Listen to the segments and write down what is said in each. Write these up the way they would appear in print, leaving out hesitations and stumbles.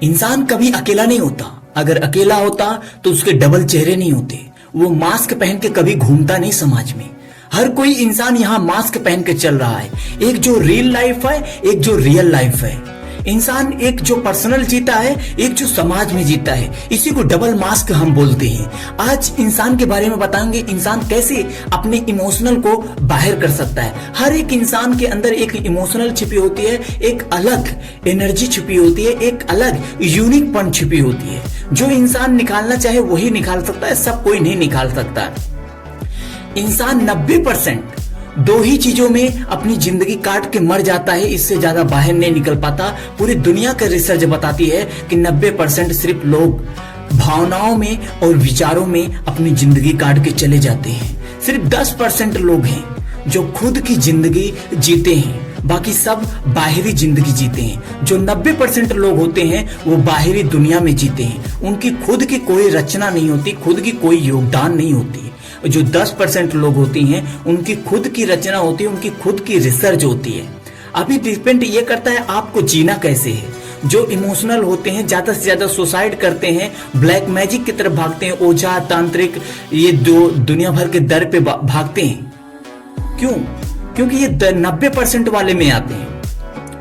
इंसान कभी अकेला नहीं होता। अगर अकेला होता तो उसके डबल चेहरे नहीं होते। वो मास्क पहन के कभी घूमता नहीं समाज में। हर कोई इंसान यहाँ मास्क पहन के चल रहा है। एक जो रियल लाइफ है, एक जो रियल लाइफ है। इंसान एक जो पर्सनल जीता है, एक जो समाज में जीता है। इसी को डबल मास्क हम बोलते हैं। आज इंसान के बारे में बताएंगे, इंसान कैसे अपने इमोशनल को बाहर कर सकता है। हर एक इंसान के अंदर एक इमोशनल छिपी होती है, एक अलग एनर्जी छिपी होती है, एक अलग यूनिकपन छिपी होती है। जो इंसान निकालना चाहे वही निकाल सकता है, सब कोई नहीं निकाल सकता। इंसान 90% दो ही चीजों में अपनी जिंदगी काट के मर जाता है, इससे ज्यादा बाहर नहीं निकल पाता। पूरी दुनिया का रिसर्च बताती है कि 90% सिर्फ लोग भावनाओं में और विचारों में अपनी जिंदगी काट के चले जाते हैं। सिर्फ 10% लोग हैं जो खुद की जिंदगी जीते हैं, बाकी सब बाहरी जिंदगी जीते हैं। जो 90% लोग होते हैं वो बाहरी दुनिया में जीते हैं। उनकी खुद की कोई रचना नहीं होती, खुद की कोई योगदान नहीं होती। जो 10% लोग होती हैं उनकी खुद की रचना होती है, उनकी खुद की रिसर्च होती है। अभी डिपेंड ये करता है आपको जीना कैसे है। जो इमोशनल होते हैं ज्यादा से ज्यादा सुसाइड करते हैं, ब्लैक मैजिक की तरफ भागते हैं, ओझा तांत्रिक ये जो दुनिया भर के दर पे भागते हैं। क्यों? क्योंकि ये 90% वाले में आते हैं।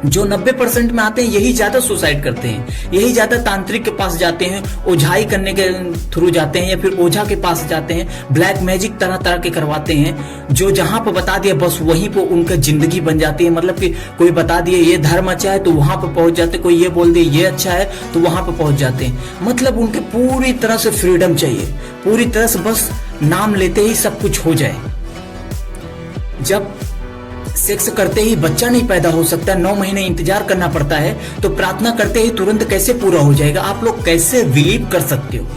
जो 90% में आते हैं यही ज्यादा सुसाइड करते हैं, यही ज्यादा तांत्रिक के पास जाते हैं, ओझाई करने के थ्रू जाते हैं, या फिर ओझा के पास जाते हैं, ब्लैक मैजिक तरह तरह के करवाते हैं। जो जहां पर बता दिया बस वहीं पर उनका जिंदगी बन जाती है। मतलब कि कोई बता दिए ये धर्म अच्छा है तो वहां पर पहुंच जाते, कोई ये बोल दिए ये अच्छा है तो वहां पर पहुंच जाते हैं। मतलब उनके पूरी तरह से फ्रीडम चाहिए, पूरी तरह से बस नाम लेते ही सब कुछ हो जाए। जब सेक्स करते ही बच्चा नहीं पैदा हो सकता, 9 महीने इंतजार करना पड़ता है, तो प्रार्थना करते ही तुरंत कैसे पूरा हो जाएगा? आप लोग कैसे बिलीव कर सकते हो?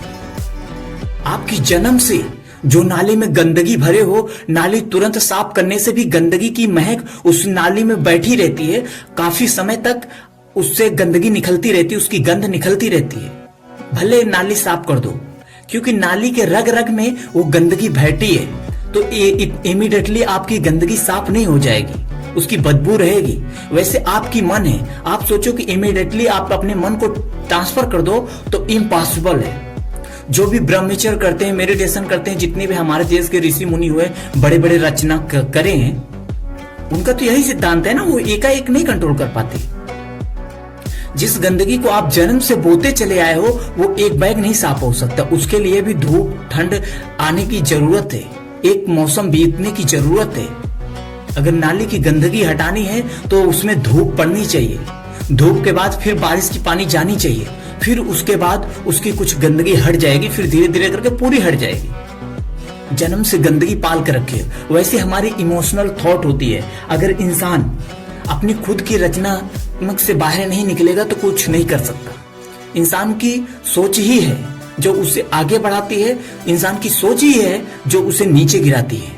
आपकी जन्म से जो नाली में गंदगी भरे हो, नाली तुरंत साफ करने से भी गंदगी की महक उस नाली में बैठी रहती है। काफी समय तक उससे गंदगी निकलती रहती है, उसकी गंध निकलती रहती है। भले नाली साफ कर दो, क्योंकि नाली के रग रग में वो गंदगी बैठी है, तो इमीडिएटली आपकी गंदगी साफ नहीं हो जाएगी, उसकी बदबू रहेगी। वैसे आपकी मन है, आप सोचो कि इमीडिएटली आप अपने मन को ट्रांसफर कर दो तो इम्पॉसिबल है। जो भी ब्रह्मचर्य करते हैं, मेडिटेशन करते हैं, जितने भी हमारे देश के ऋषि मुनि हुए, बड़े बड़े रचना करे हैं, उनका तो यही सिद्धांत है ना, वो एकाएक नहीं कंट्रोल कर पाते। जिस गंदगी को आप जन्म से बोते चले आए हो वो एक बैग नहीं साफ हो सकता। उसके लिए भी धूप ठंड आने की जरूरत है, एक मौसम बीतने की जरूरत है। अगर नाली की गंदगी हटानी है तो उसमें धूप पड़नी चाहिए, धूप के बाद फिर बारिश की पानी जानी चाहिए, फिर उसके बाद उसकी कुछ गंदगी हट जाएगी, फिर धीरे धीरे करके पूरी हट जाएगी। जन्म से गंदगी पाल कर रखे। वैसे हमारी इमोशनल थॉट होती है। अगर इंसान अपनी खुद की रचना से बाहर नहीं निकलेगा तो कुछ नहीं कर सकता। इंसान की सोच ही है जो उसे आगे बढ़ाती है, इंसान की सोच ही है जो उसे नीचे गिराती है।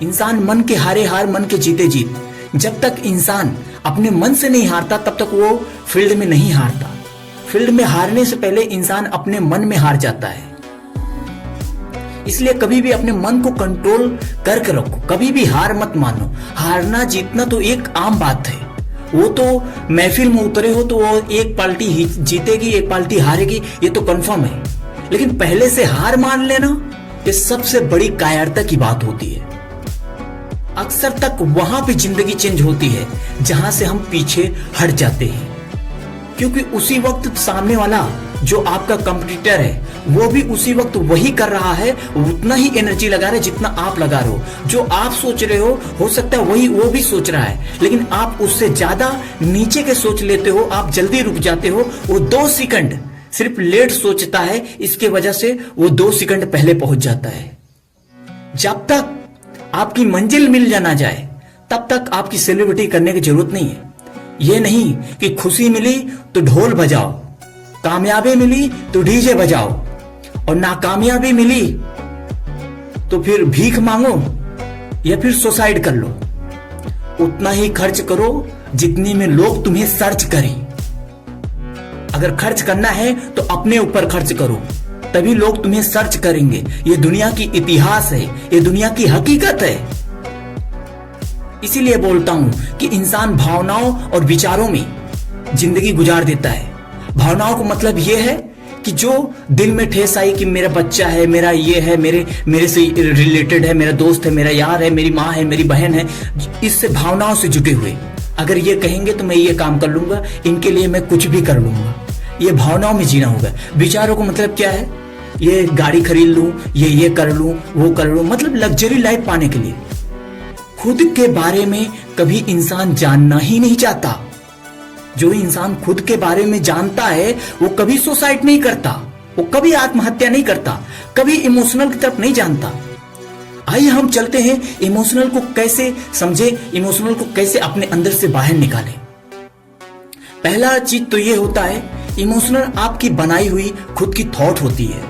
इंसान मन के हारे हार, मन के जीते जीत। जब तक इंसान अपने मन से नहीं हारता तब तक वो फील्ड में नहीं हारता। फील्ड में हारने से पहले इंसान अपने मन में हार जाता है। इसलिए कभी भी अपने मन को कंट्रोल करके रखो, कभी भी हार मत मानो। हारना जीतना तो एक आम बात है, वो तो महफिल में उतरे हो तो वो एक पार्टी जीतेगी एक पार्टी हारेगी, ये तो कंफर्म है। लेकिन पहले से हार मान लेना ये सबसे बड़ी कायरता की बात होती है। अक्सर तक वहां पे जिंदगी चेंज होती है जहां से हम पीछे हट जाते हैं, क्योंकि उसी वक्त सामने वाला जो आपका कंपटीटर है वो भी उसी वक्त वही कर रहा है, उतना ही एनर्जी लगा रहा है जितना आप लगा रहे हो। जो आप सोच रहे हो सकता है वही वो भी सोच रहा है, लेकिन आप उससे ज्यादा नीचे के सोच लेते हो, आप जल्दी रुक जाते हो। वो 2 सेकंड सिर्फ लेट सोचता है, इसके वजह से वो 2 सेकंड पहले पहुंच जाता है। जब तक आपकी मंजिल मिल जाना जाए तब तक आपकी सेलिब्रिटी करने की जरूरत नहीं है। ये नहीं कि खुशी मिली तो ढोल बजाओ, कामयाबी मिली तो डीजे बजाओ, और नाकामयाबी मिली तो फिर भीख मांगो या फिर सुसाइड कर लो। उतना ही खर्च करो जितने में लोग तुम्हें सर्च करें। अगर खर्च करना है तो अपने ऊपर खर्च करो, तभी लोग तुम्हें सर्च करेंगे। ये दुनिया की इतिहास है, ये दुनिया की हकीकत है। इसीलिए बोलता हूं कि इंसान भावनाओं और विचारों में जिंदगी गुजार देता है। भावनाओं को मतलब ये है कि जो दिल में ठेस आई कि मेरा बच्चा है, मेरा ये है, मेरे से रिलेटेड है, मेरा दोस्त है, मेरा यार है, मेरी माँ है, मेरी बहन है, इससे भावनाओं से जुटे हुए अगर ये कहेंगे तो मैं ये काम कर लूंगा, इनके लिए मैं कुछ भी कर लूंगा, ये भावनाओं में जीना होगा। विचारों को मतलब क्या है, ये गाड़ी खरीद लूं, ये कर लूं, वो कर लूं, मतलब लग्जरी लाइफ पाने के लिए। खुद के बारे में कभी इंसान जानना ही नहीं चाहता। जो इंसान खुद के बारे में जानता है वो कभी सुसाइड नहीं करता, वो कभी आत्महत्या नहीं करता, कभी इमोशनल की तरफ नहीं जानता। आइए हम चलते हैं इमोशनल को कैसे समझे, इमोशनल को कैसे अपने अंदर से बाहर निकालें। पहला चीज तो ये होता है, इमोशनल आपकी बनाई हुई खुद की थॉट होती है,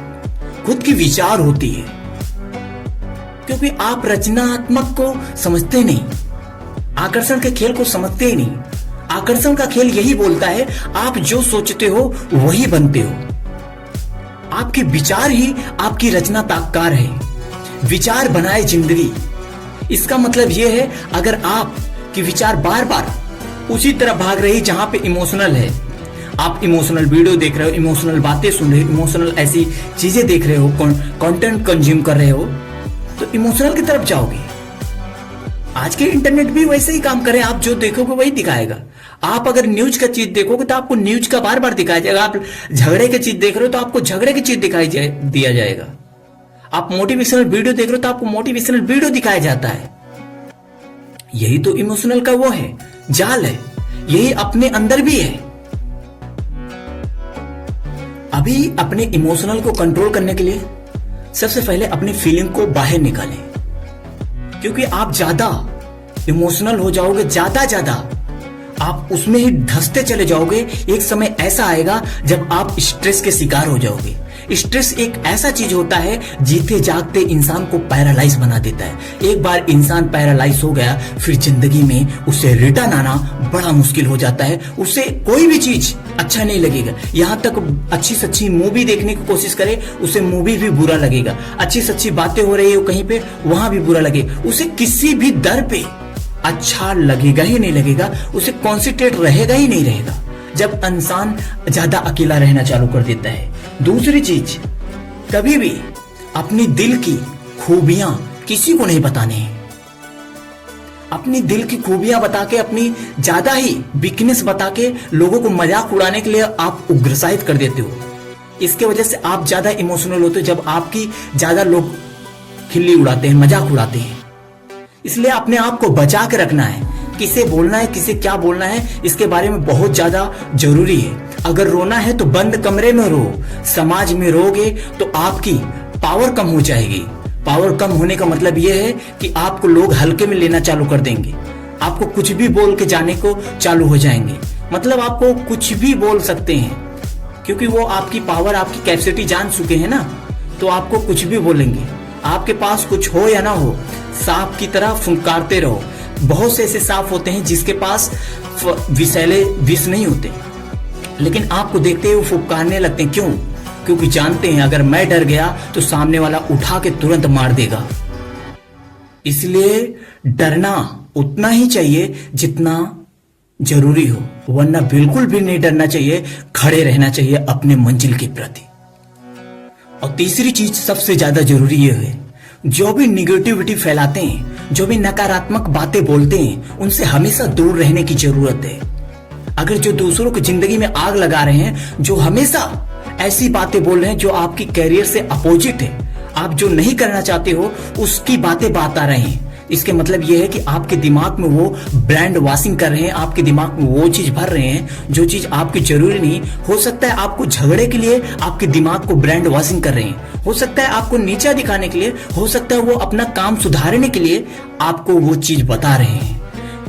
खुद की विचार होती है, क्योंकि आप रचनात्मक को समझते नहीं, आकर्षण के खेल को समझते ही नहीं। आकर्षण का खेल यही बोलता है आप जो सोचते हो वही बनते हो। आपके विचार ही आपकी रचनाकार है। विचार बनाए जिंदगी। इसका मतलब यह है अगर आप के विचार बार बार उसी तरह भाग रही जहां पे इमोशनल है, आप इमोशनल वीडियो देख रहे हो, इमोशनल बातें सुन रहे हो, इमोशनल ऐसी चीजें देख रहे हो, कंटेंट कंज्यूम कर रहे हो, तो इमोशनल की तरफ जाओगे। आज के इंटरनेट भी वैसे ही काम करे, आप जो देखोगे वही दिखाएगा। आप अगर न्यूज का चीज देखोगे तो आपको न्यूज का बार बार दिखाया जाएगा। आप झगड़े की चीज देख रहे हो तो आपको झगड़े की चीज दिया जाएगा। आप मोटिवेशनल वीडियो देख रहे हो तो आपको मोटिवेशनल वीडियो दिखाया जाता है। यही तो इमोशनल का वो है, जाल है, यही अपने अंदर भी है। अभी अपने इमोशनल को कंट्रोल करने के लिए सबसे पहले अपनी फीलिंग को बाहर निकालें, क्योंकि आप ज्यादा इमोशनल हो जाओगे, ज्यादा आप उसमें ही धंसते चले जाओगे। एक समय ऐसा आएगा जब आप स्ट्रेस के शिकार हो जाओगे। स्ट्रेस एक ऐसा चीज होता है जीते जागते इंसान को पैरालाइज बना देता है। एक बार इंसान पैरालाइज हो गया फिर जिंदगी में उसे रिटर्न आना बड़ा मुश्किल हो जाता है। उसे कोई भी चीज अच्छा नहीं लगेगा। यहां तक अच्छी सच्ची मूवी देखने की कोशिश करे उसे मूवी भी बुरा लगेगा। अच्छी सच्ची बातें हो रही है कहीं पे, वहां भी बुरा लगेगा। उसे किसी भी दर पे अच्छा लगेगा ही नहीं लगेगा, उसे कॉन्सेंट्रेट रहेगा ही नहीं रहेगा जब इंसान ज्यादा अकेला रहना चालू कर देता है। दूसरी चीज, कभी भी अपनी दिल की खूबियां किसी को नहीं बताने हैं। अपनी दिल की खूबियां बता के, अपनी ज्यादा ही वीकनेस बता के लोगों को मजाक उड़ाने के लिए आप उग्रसाहित कर देते हो। इसके वजह से आप ज्यादा इमोशनल होते हो जब आपकी ज्यादा लोग खिल्ली उड़ाते हैं, मजाक उड़ाते हैं। इसलिए अपने आप को बचा के रखना है। किसे बोलना है, किसे क्या बोलना है, इसके बारे में बहुत ज्यादा जरूरी है। अगर रोना है तो बंद कमरे में रो। समाज में रोगे तो आपकी पावर कम हो जाएगी। पावर कम होने का मतलब यह है कि आपको लोग हल्के में लेना चालू कर देंगे। आपको कुछ भी बोल के जाने को चालू हो जाएंगे। मतलब आपको कुछ भी बोल सकते हैं, क्योंकि वो आपकी पावर, आपकी कैपेसिटी जान चुके हैं ना, तो आपको कुछ भी बोलेंगे। आपके पास कुछ हो या ना हो, सांप की तरह फुंकारते रहो। बहुत से ऐसे सांप होते हैं जिसके पास विषैले विष नहीं होते, लेकिन आपको देखते हुए फुंकारने लगते हैं। क्यों? क्योंकि जानते हैं अगर मैं डर गया तो सामने वाला उठा के तुरंत मार देगा। इसलिए डरना उतना ही चाहिए जितना जरूरी हो, वरना बिल्कुल भी नहीं डरना चाहिए। खड़े रहना चाहिए अपने मंजिल के प्रति। और तीसरी चीज सबसे ज्यादा जरूरी ये है, जो भी निगेटिविटी फैलाते हैं, जो भी नकारात्मक बातें बोलते हैं, उनसे हमेशा दूर रहने की जरूरत है। अगर जो दूसरों की जिंदगी में आग लगा रहे हैं, जो हमेशा ऐसी बातें बोल रहे हैं जो आपकी कैरियर से अपोजिट है, आप जो नहीं करना चाहते हो उसकी बातें बता रहे हैं, इसके मतलब यह है कि आपके दिमाग में वो ब्रांड वॉशिंग कर रहे हैं, आपके दिमाग में वो चीज भर रहे हैं जो चीज आपकी जरूरी नहीं। हो सकता है आपको झगड़े के लिए आपके दिमाग को ब्रांड वॉशिंग कर रहे हैं, हो सकता है आपको नीचा दिखाने के लिए, हो सकता है वो अपना काम सुधारने के लिए आपको वो चीज बता रहे हैं।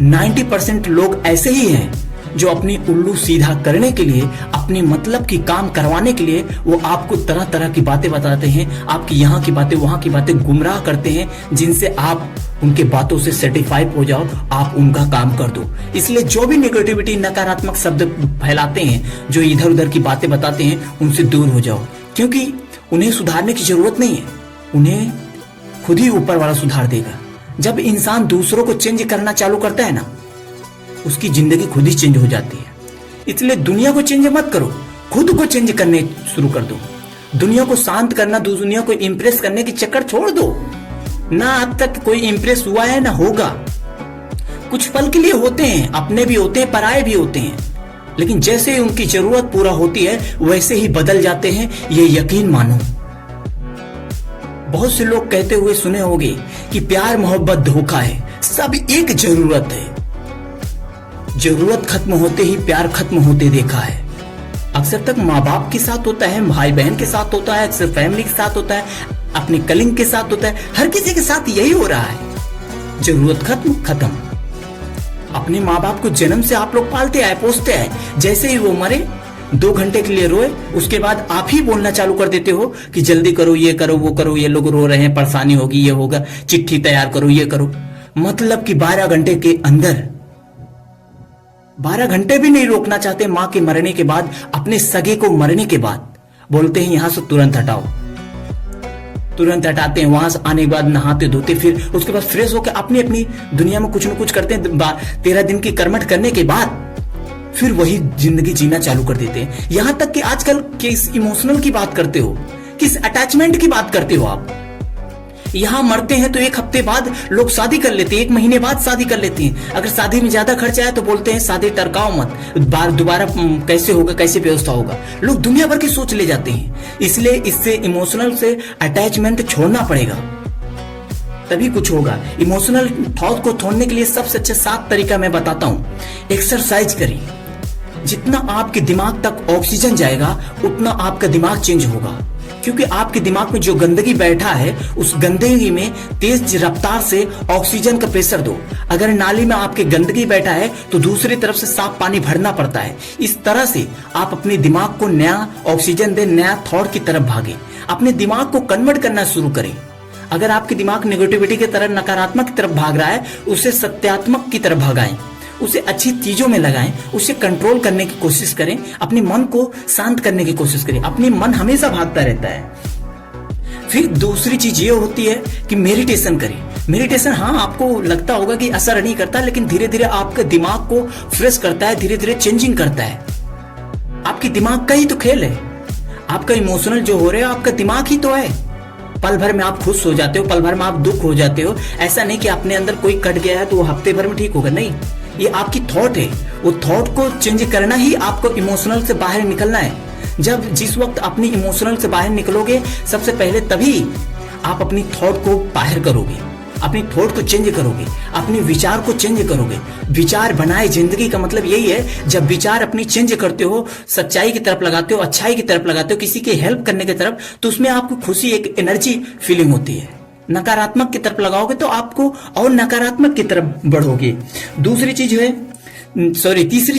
90% लोग ऐसे ही हैं जो अपनी उल्लू सीधा करने के लिए, अपनी मतलब की काम करवाने के लिए वो आपको तरह तरह की बातें बताते हैं, आपकी यहाँ की बातें वहां की बातें गुमराह करते हैं, जिनसे आप उनके बातों से सेटिस्फाइड हो जाओ, आप उनका काम कर दो। इसलिए जो भी नेगेटिविटी, नकारात्मक शब्द फैलाते हैं, जो इधर उधर की बातें बताते हैं, उनसे दूर हो जाओ, क्योंकि उन्हें सुधारने की जरूरत नहीं है, उन्हें खुद ही ऊपर वाला सुधार देगा। जब इंसान दूसरों को चेंज करना चालू करता है ना, उसकी जिंदगी खुद ही चेंज हो जाती है। इसलिए दुनिया को चेंज मत करो, खुद को चेंज करने शुरू कर दो। दुनिया को शांत करना, दुनिया को इंप्रेस करने की चक्कर छोड़ दो। ना अब तक कोई इंप्रेस हुआ है ना होगा। कुछ पल के लिए होते हैं, अपने भी होते हैं, पराये भी होते हैं, लेकिन जैसे ही उनकी जरूरत पूरा होती है वैसे ही बदल जाते हैं, ये यकीन मानो। बहुत से लोग कहते हुए सुने होंगे कि प्यार मोहब्बत धोखा है, सब एक जरूरत है। जरूरत खत्म होते ही प्यार खत्म होते देखा है। अक्सर तक माँ बाप के साथ होता है, भाई बहन के साथ होता है, अक्सर फैमिली के साथ होता है, अपने कलिंग के साथ होता है, हर किसी के साथ यही हो रहा है। जरूरत खत्म खत्म। अपने माँ बाप को जन्म से आप लोग पालते आए, पोसते आए, जैसे ही वो मरे 2 घंटे के लिए रोए, उसके बाद आप ही बोलना चालू कर देते हो कि जल्दी करो, ये करो, वो करो, ये लोग रो रहे हैं, परेशानी होगी, ये होगा, चिट्ठी तैयार करो, ये करो। मतलब कि 12 घंटे के अंदर 12 घंटे भी नहीं रोकना चाहते। मां के मरने के बाद, अपने सगे को मरने के बाद बोलते हैं यहां से तुरंत हटाओ, तुरंत हटाते हैं। वहां से आने के बाद नहाते धोते, फिर उसके बाद फ्रेश होकर अपनी अपनी दुनिया में कुछ न कुछ करते हैं। 13 दिन की कर्मठ करने के बाद फिर वही जिंदगी जीना चालू कर देते हैं। यहां तक कि आजकल किस इमोशनल की बात करते हो, किस अटैचमेंट की बात करते हो आप। यहां मरते हैं तो 1 हफ्ते बाद लोग शादी कर लेते हैं, 1 महीने बाद शादी कर लेते हैं। अगर शादी में ज्यादा खर्चा है तो बोलते हैं शादी टरकाओ मत, दोबारा कैसे होगा, कैसे व्यवस्था होगा। लोग दुनिया भर की सोच ले जाते हैं। इसलिए इससे इमोशनल से अटैचमेंट छोड़ना पड़ेगा, तभी कुछ होगा। इमोशनल थॉट को छोड़ने के लिए सबसे अच्छा 7 तरीका मैं बताता हूं। एक्सरसाइज करिए। जितना आपके दिमाग तक ऑक्सीजन जाएगा उतना आपका दिमाग चेंज होगा, क्योंकि आपके दिमाग में जो गंदगी बैठा है उस गंदगी में तेज रफ्तार से ऑक्सीजन का प्रेशर दो। अगर नाली में आपके गंदगी बैठा है तो दूसरी तरफ से साफ पानी भरना पड़ता है। इस तरह से आप अपने दिमाग को नया ऑक्सीजन दे, नया थॉट की तरफ भागे, अपने दिमाग को कन्वर्ट करना शुरू करें। अगर आपके दिमाग नेगेटिविटी की तरफ, नकारात्मक की तरफ भाग रहा है, उसे सत्यात्मक की तरफ भगाएं, उसे अच्छी चीजों में लगाएं, उसे कंट्रोल करने की कोशिश करें, अपने मन को शांत करने की कोशिश करें। अपने मन हमेशा भागता रहता है। फिर दूसरी चीज ये होती है कि मेडिटेशन करें। मेडिटेशन, हाँ, आपको लगता होगा कि असर नहीं करता, लेकिन धीरे धीरे आपके दिमाग को फ्रेश करता है, धीरे धीरे चेंजिंग करता है। आपके दिमाग का ही तो खेल है। आपका इमोशनल जो हो रहा है आपका दिमाग ही तो है। पल भर में आप खुश हो जाते हो, पल भर में आप दुख हो जाते हो। ऐसा नहीं कि अपने अंदर कोई कट गया है तो वो हफ्ते भर में ठीक होगा, नहीं। ये आपकी थॉट है। वो थॉट को चेंज करना ही आपको इमोशनल से बाहर निकलना है। जिस वक्त अपनी इमोशनल से बाहर निकलोगे, सबसे पहले तभी आप अपनी थॉट को बाहर करोगे, अपनी थॉट को चेंज करोगे, अपने विचार को चेंज करोगे। विचार बनाए जिंदगी का मतलब यही है। जब विचार अपनी चेंज करते हो, सच्चाई की तरफ लगाते हो, अच्छाई की तरफ लगाते हो, किसी की हेल्प करने की तरफ, तो उसमें आपको खुशी, एक एनर्जी फीलिंग होती है। नकारात्मक की तरफ लगाओगे तो आपको और नकारात्मक की तरफ बढ़ोगे। तीसरी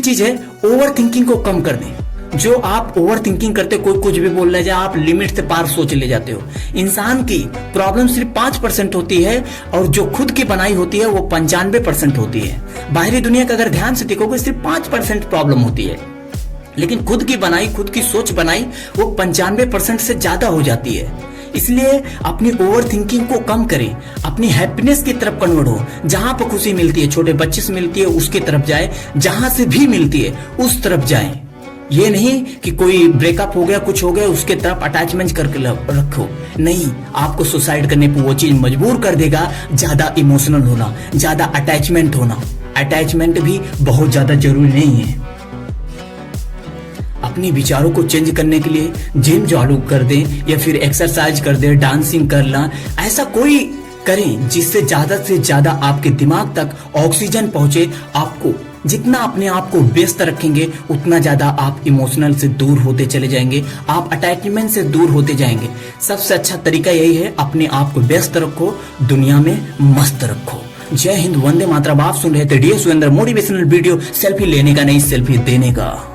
चीज है ओवर थिंकिंग को कम कर दें। जो आप ओवर थिंकिंग करते हो, कोई कुछ भी बोल रहा है, आप लिमिट से पार सोच ले जाते हो। इंसान की प्रॉब्लम सिर्फ 5% होती है और जो खुद की बनाई होती है वो 95% होती है। बाहरी दुनिया का अगर ध्यान से देखोगे सिर्फ 5% प्रॉब्लम होती है, लेकिन खुद की बनाई, खुद की सोच बनाई वो 95% से ज्यादा हो जाती है। इसलिए अपनी ओवर थिंकिंग को कम करें, अपनी हैप्पीनेस की तरफ कन्वर्ट हो। जहां पर खुशी मिलती है, छोटे बच्चे से मिलती है उसकी तरफ जाए, जहां से भी मिलती है उस तरफ जाए। ये नहीं कि कोई ब्रेकअप हो गया, कुछ हो गया, उसके तरफ अटैचमेंट करके रखो। नहीं, आपको सुसाइड करने पर वो चीज मजबूर कर देगा। ज्यादा इमोशनल होना, ज्यादा अटैचमेंट होना, अटैचमेंट भी बहुत ज्यादा जरूरी नहीं है। अपने विचारों को चेंज करने के लिए जिम चालू कर दें या फिर एक्सरसाइज कर दें, डांसिंग करना, ऐसा कोई करें जिससे ज्यादा से ज्यादा आपके दिमाग तक ऑक्सीजन पहुंचे। आपको जितना अपने आप को व्यस्त रखेंगे उतना ज्यादा आप इमोशनल से दूर होते चले जाएंगे, आप अटैचमेंट से दूर होते जाएंगे। सबसे अच्छा तरीका यही है, अपने आप को व्यस्त रखो, दुनिया में मस्त रखो। जय हिंद, वंदे मातरम। आप सुन रहे थे D S Surendra motivational video, selfie लेने का नहीं, सेल्फी देने का।